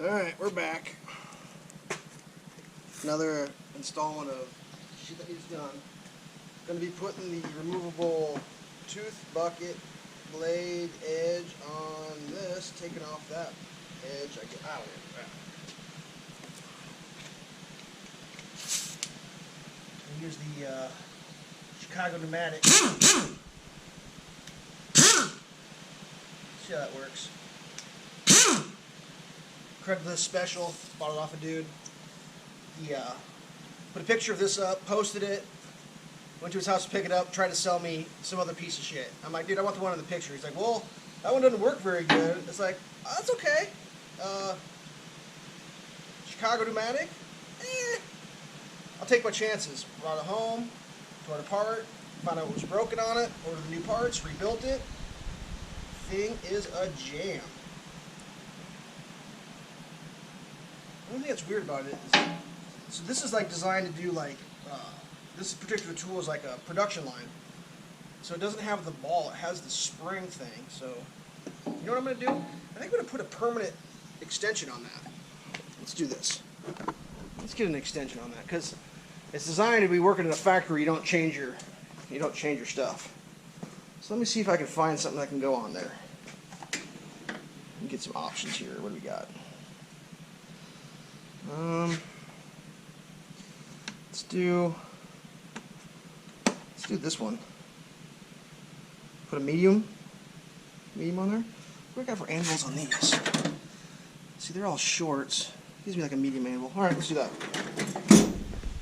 Alright, we're back. Another installment of shit that needs done. Going to be putting the removable tooth bucket blade edge on this, taking off that edge. I get out of it. Here's the Chicago pneumatic. See how that works. Craigslist special, bought it off a dude. He put a picture of this up, posted it, went to his house to pick it up, tried to sell me some other piece of shit. I'm like, dude, I want the one in the picture. He's like, well, that one doesn't work very good. It's like, oh, that's okay. Chicago pneumatic? I'll take my chances. Brought it home, tore it apart, found out what was broken on it, ordered the new parts, rebuilt it. Thing is a jam. The only thing that's weird about it is, so this is like designed to do like, this particular tool is like a production line. So it doesn't have the ball, it has the spring thing. So, you know what I'm going to do? I think I'm going to put a permanent extension on that. Let's do this. Let's get an extension on that, because it's designed to be working in a factory. You don't change your stuff. So let me see if I can find something that can go on there. Let me get some options here. What do we got? Let's do this one. Put a medium on there. What do I got for anvils on these? See, they're all shorts. Gives me like a medium anvil. All right, let's do that.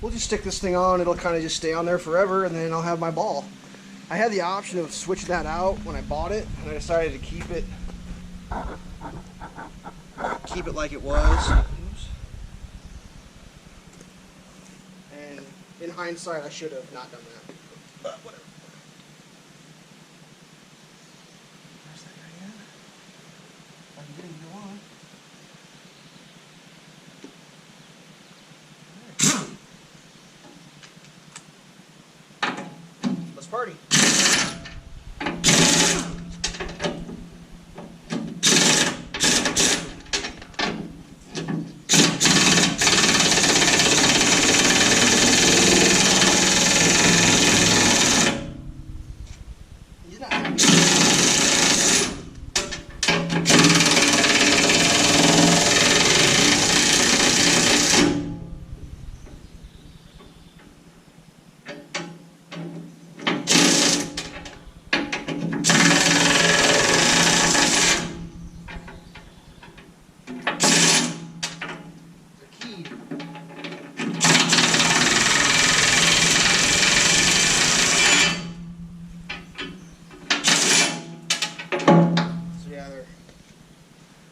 We'll just stick this thing on. It'll kind of just stay on there forever, and then I'll have my ball. I had the option of switching that out when I bought it, and I decided to keep it like it was. And in hindsight, I should have not done that. But whatever. There's that guy in. I can get him to go on. Let's party.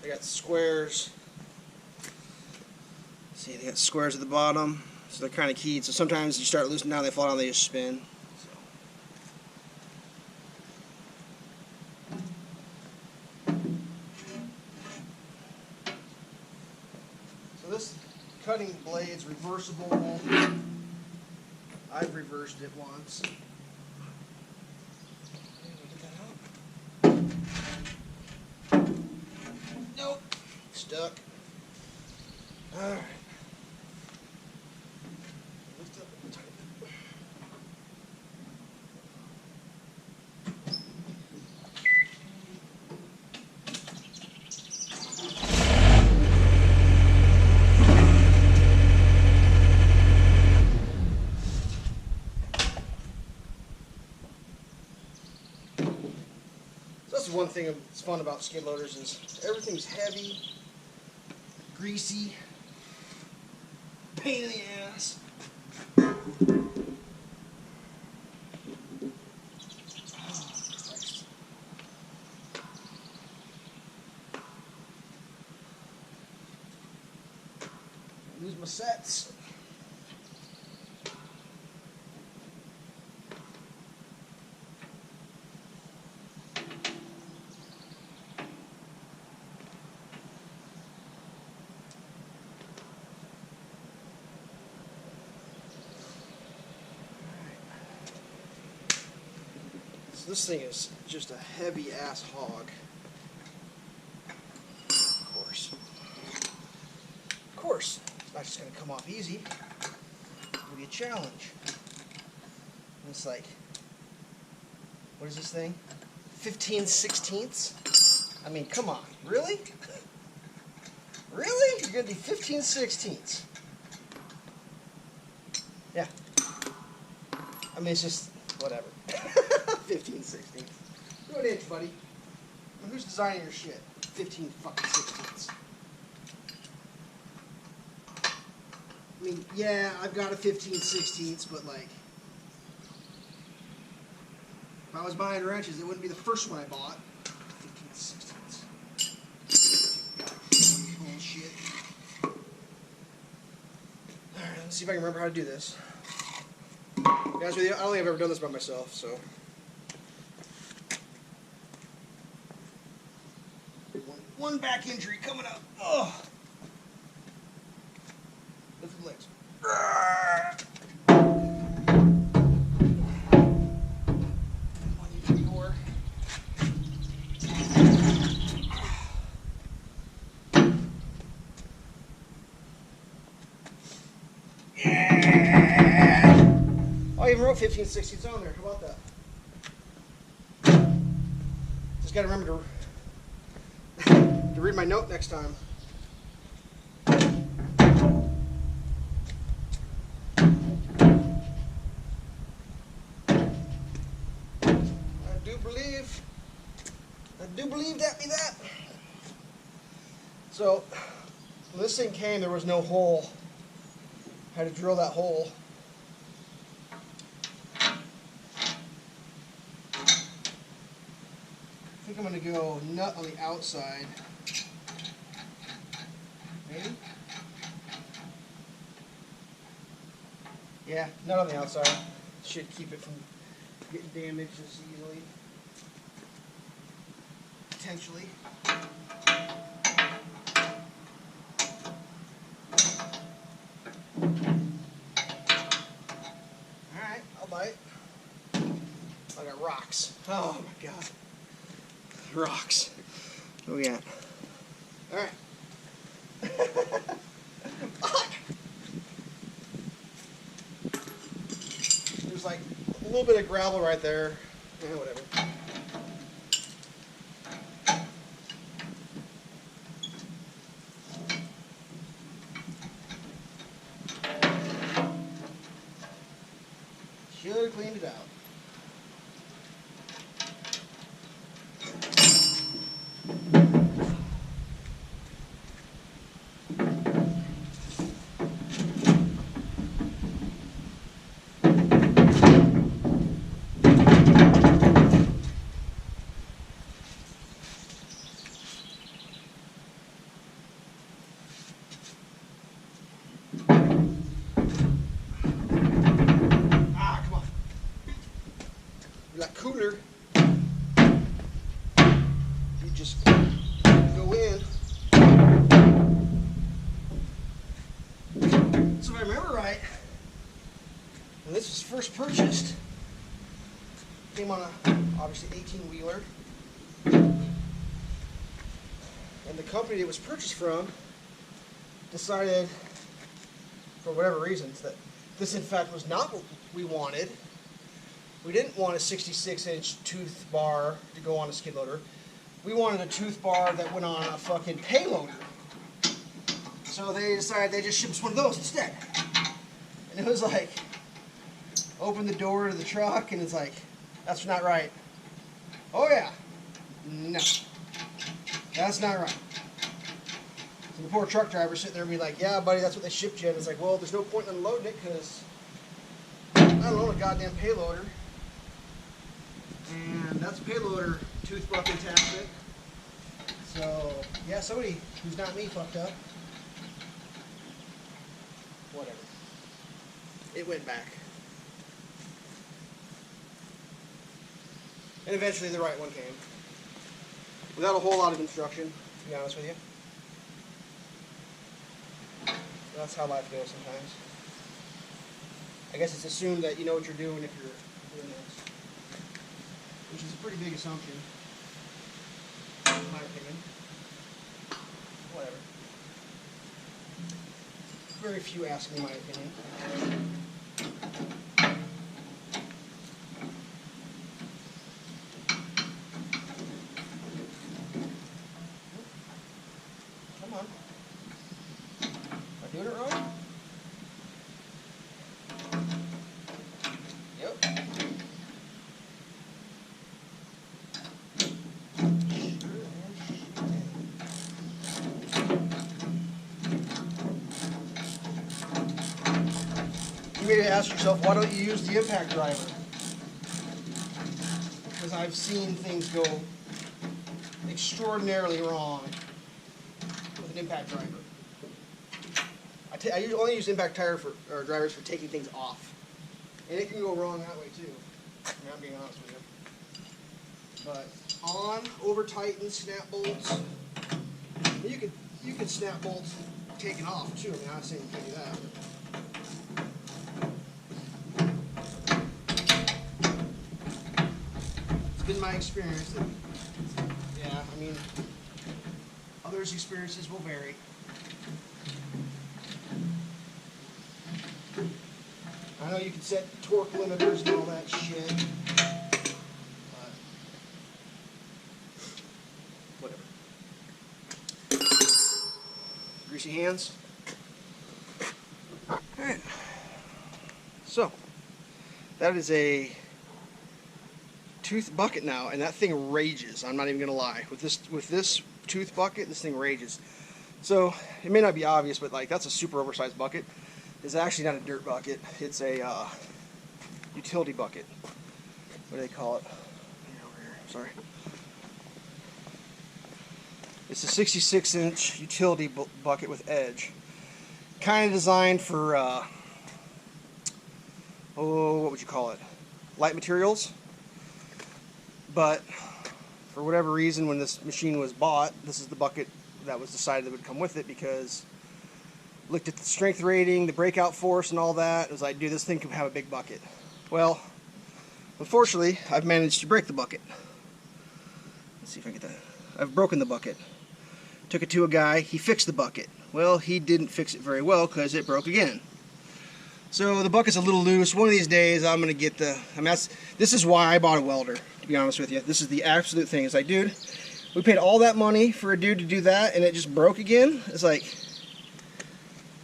They got squares. See, they got squares at the bottom, so they're kind of keyed. So sometimes you start loosening down, they fall down, they just spin. So this cutting blade's reversible. I've reversed it once. Nope. Stuck. Alright. Lift up a tiny bit. So that's one thing that's fun about skid loaders is everything's heavy, greasy, pain in the ass. Oh, Christ. Lose my sets. So this thing is just a heavy ass hog. Of course. it's just going to come off easy. It'll be a challenge. And it's like, what is this thing? 15/16? I mean, come on. Really? Really? You're going to do 15/16? Yeah. I mean, it's just, whatever. 15/16. Do an inch, buddy. I mean, who's designing your shit? 15/16. I mean, yeah, I've got a 15/16, but like, if I was buying wrenches, it wouldn't be the first one I bought. 15/16. Bullshit. Alright, let's see if I can remember how to do this. To be honest with you, I don't think I've ever done this by myself, so. One back injury coming up. Ugh. Lift the legs. I even wrote 15/16 on there. How about that? Just got to remember to read my note next time. I do believe that be that. So when this thing came, there was no hole. I had to drill that hole. I think I'm going to go nut on the outside. Maybe? Yeah, nut on the outside. Should keep it from getting damaged as easily. Potentially. Alright, I'll bite. I got rocks. Oh my god. Rocks. What we got? Alright. There's like a little bit of gravel right there. Yeah, whatever. Should have cleaned it out. Cooler, you just go in. So if I remember right, when this was first purchased, came on a obviously 18-wheeler, and the company it was purchased from decided, for whatever reasons, that this in fact was not what we wanted. We didn't want a 66-inch tooth bar to go on a skid loader. We wanted a tooth bar that went on a fucking payloader. So they decided they just shipped us one of those instead. And it was like, open the door to the truck and it's like, that's not right. Oh yeah. No. That's not right. So the poor truck driver sitting there and be like, yeah buddy, that's what they shipped you. And it's like, well, there's no point in unloading it because I don't own a goddamn payloader. And that's payloader tooth bucking tactic. So, yeah, somebody who's not me fucked up. Whatever. It went back. And eventually the right one came. Without a whole lot of instruction, to be honest with you. That's how life goes sometimes. I guess it's assumed that you know what you're doing if you're doing this. Which is a pretty big assumption, in my opinion. Whatever. very few ask me my opinion. Come on. Am I doing it wrong? Yep. You may ask yourself, why don't you use the impact driver? Because I've seen things go extraordinarily wrong with an impact driver. I only use impact drivers for taking things off. And it can go wrong that way too. I mean, I'm being honest with you. But on, over tighten, snap bolts. You could snap bolts taken off too. I mean, I'm not saying you can't do that. It's been my experience that, yeah, I mean, others' experiences will vary. I know you can set torque limiters and all that shit, but whatever. Greasy hands. Alright. So, that is a tooth bucket now, and that thing rages. I'm not even gonna lie. With this tooth bucket, this thing rages. So it may not be obvious, but like that's a super oversized bucket. It's actually not a dirt bucket. It's a utility bucket. What do they call it? Over here. Sorry. It's a 66-inch utility bucket with edge. Kind of designed for what would you call it? Light materials. But for whatever reason, when this machine was bought, this is the bucket that was decided that would come with it, because looked at the strength rating, the breakout force, and all that. It was like, dude, this thing could have a big bucket. Well, unfortunately, I've managed to break the bucket. Let's see if I get that. I've broken the bucket. Took it to a guy. He fixed the bucket. Well, he didn't fix it very well because it broke again. So the bucket's a little loose. One of these days, I'm gonna get the. I mean, this is why I bought a welder. To be honest with you, this is the absolute thing. It's like, dude, we paid all that money for a dude to do that, and it just broke again. It's like,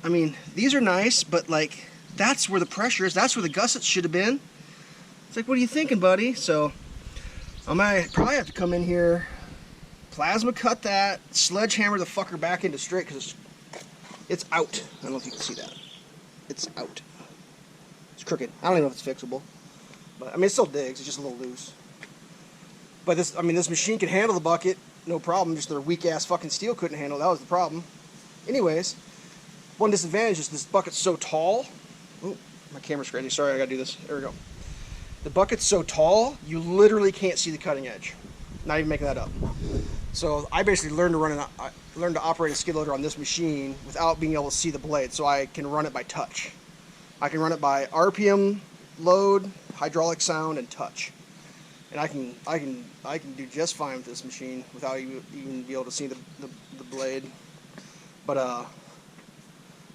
I mean, these are nice, but like, that's where the pressure is. That's where the gussets should have been. It's like, what are you thinking, buddy? So I might probably have to come in here, plasma cut that, sledgehammer the fucker back into straight, because it's out. I don't know if you can see that. It's out. It's crooked. I don't even know if it's fixable. But I mean, it still digs. It's just a little loose. But this, I mean, this machine can handle the bucket, no problem. Just their weak ass fucking steel couldn't handle it. That was the problem. Anyways, one disadvantage is this bucket's so tall. Oh, my camera's scratching. Sorry, I gotta do this. There we go. The bucket's so tall, you literally can't see the cutting edge. Not even making that up. So I basically learned to operate a skid loader on this machine without being able to see the blade, so I can run it by touch. I can run it by RPM, load, hydraulic sound, and touch. And I can do just fine with this machine without even be able to see the blade. But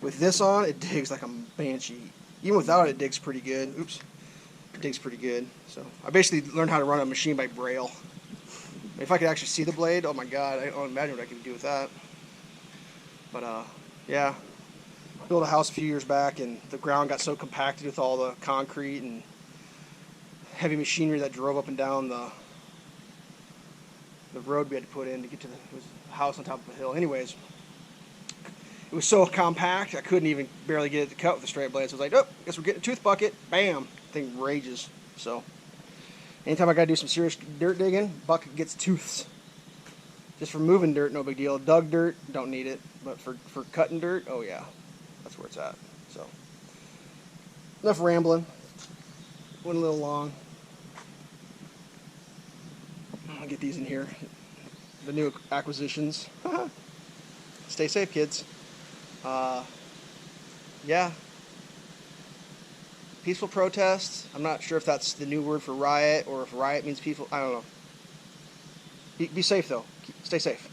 with this on, it digs like a banshee. Even without it, it digs pretty good. Oops, it digs pretty good. So I basically learned how to run a machine by braille. If I could actually see the blade, oh my god, I don't imagine what I could do with that. But yeah, built a house a few years back, and the ground got so compacted with all the concrete and heavy machinery that drove up and down the road we had to put in to get to it was a house on top of a hill. Anyways, it was so compact I couldn't even barely get it to cut with a straight blade. So I was like, oh, guess we're getting a tooth bucket. Bam, thing rages. So anytime I gotta do some serious dirt digging, bucket gets tooths. Just for moving dirt, no big deal. Dug dirt, don't need it. But for cutting dirt, oh yeah, that's where it's at. So enough rambling. Went a little long. I'll get these in here. The new acquisitions. Stay safe, kids. Yeah. Peaceful protest. I'm not sure if that's the new word for riot or if riot means peaceful. I don't know. Be safe, though. Stay safe.